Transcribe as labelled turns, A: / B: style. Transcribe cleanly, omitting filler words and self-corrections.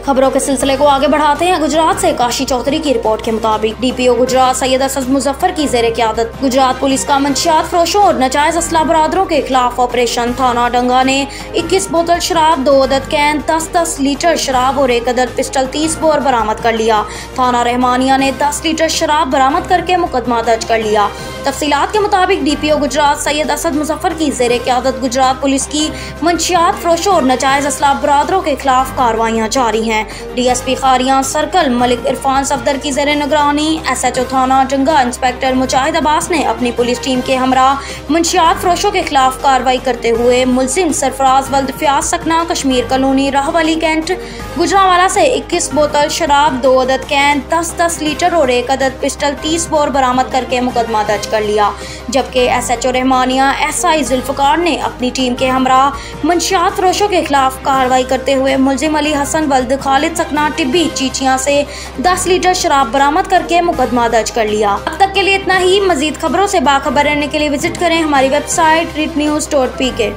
A: खबरों के सिलसिले को आगे बढ़ाते हैं। गुजरात से काशी चौधरी की रिपोर्ट के मुताबिक डीपीओ गुजरात सैयद असद मुजफ्फर की ज़ेरे क़यादत गुजरात पुलिस का मंशियात फरोशों और नाजायज असला बरादरों के खिलाफ ऑपरेशन थाना डंगा ने 21 बोतल शराब, 2 अदद कैन, 10-10 लीटर शराब और 1 अदद पिस्टल 30 बोर बरामद कर लिया। थाना रहमानिया ने 10 लीटर शराब बरामद करके मुकदमा दर्ज कर लिया। तफसीलात के मुताबिक डीपीओ गुजरात सैयद असद मुजफ्फर की ज़ेरे क़यादत गुजरात पुलिस की मंशियात फरोशों और नाजायज असला बरादरों के खिलाफ कार्रवाइयाँ जारी हैं। डीएसपी खारियां सर्कल मलिक इरफान सफदर की ज़ेरे निगरानी एसएचओ थाना डंगा इंस्पेक्टर मुजाहिद अब्बास ने अपनी पुलिस टीम के हमरा मंशियात फरोशों के खिलाफ कार्रवाई करते हुए मुलजिम सरफराज वल्द फयाज सकना कश्मीर कॉलोनी राहवाली कैंट गुजरावाला से 21 बोतल शराब, 2 अदद कैन, 10-10 लीटर और 1 अदद पिस्टल 30 बोर बरामद करके मुकदमा दर्ज कर लिया। जबकि एसएचओ रहमानिया एसआई जुल्फकार ने अपनी टीम के हमरा मंशियात फरोशों के खिलाफ कार्रवाई करते हुए मुलजिम अली हसन वल्द खालिद सकना टिब्बी चीचियां से 10 लीटर शराब बरामद करके मुकदमा दर्ज कर लिया। अब तक के लिए इतना ही। मजीद खबरों से बाखबर रहने के लिए विजिट करें हमारी वेबसाइट readnews.pk।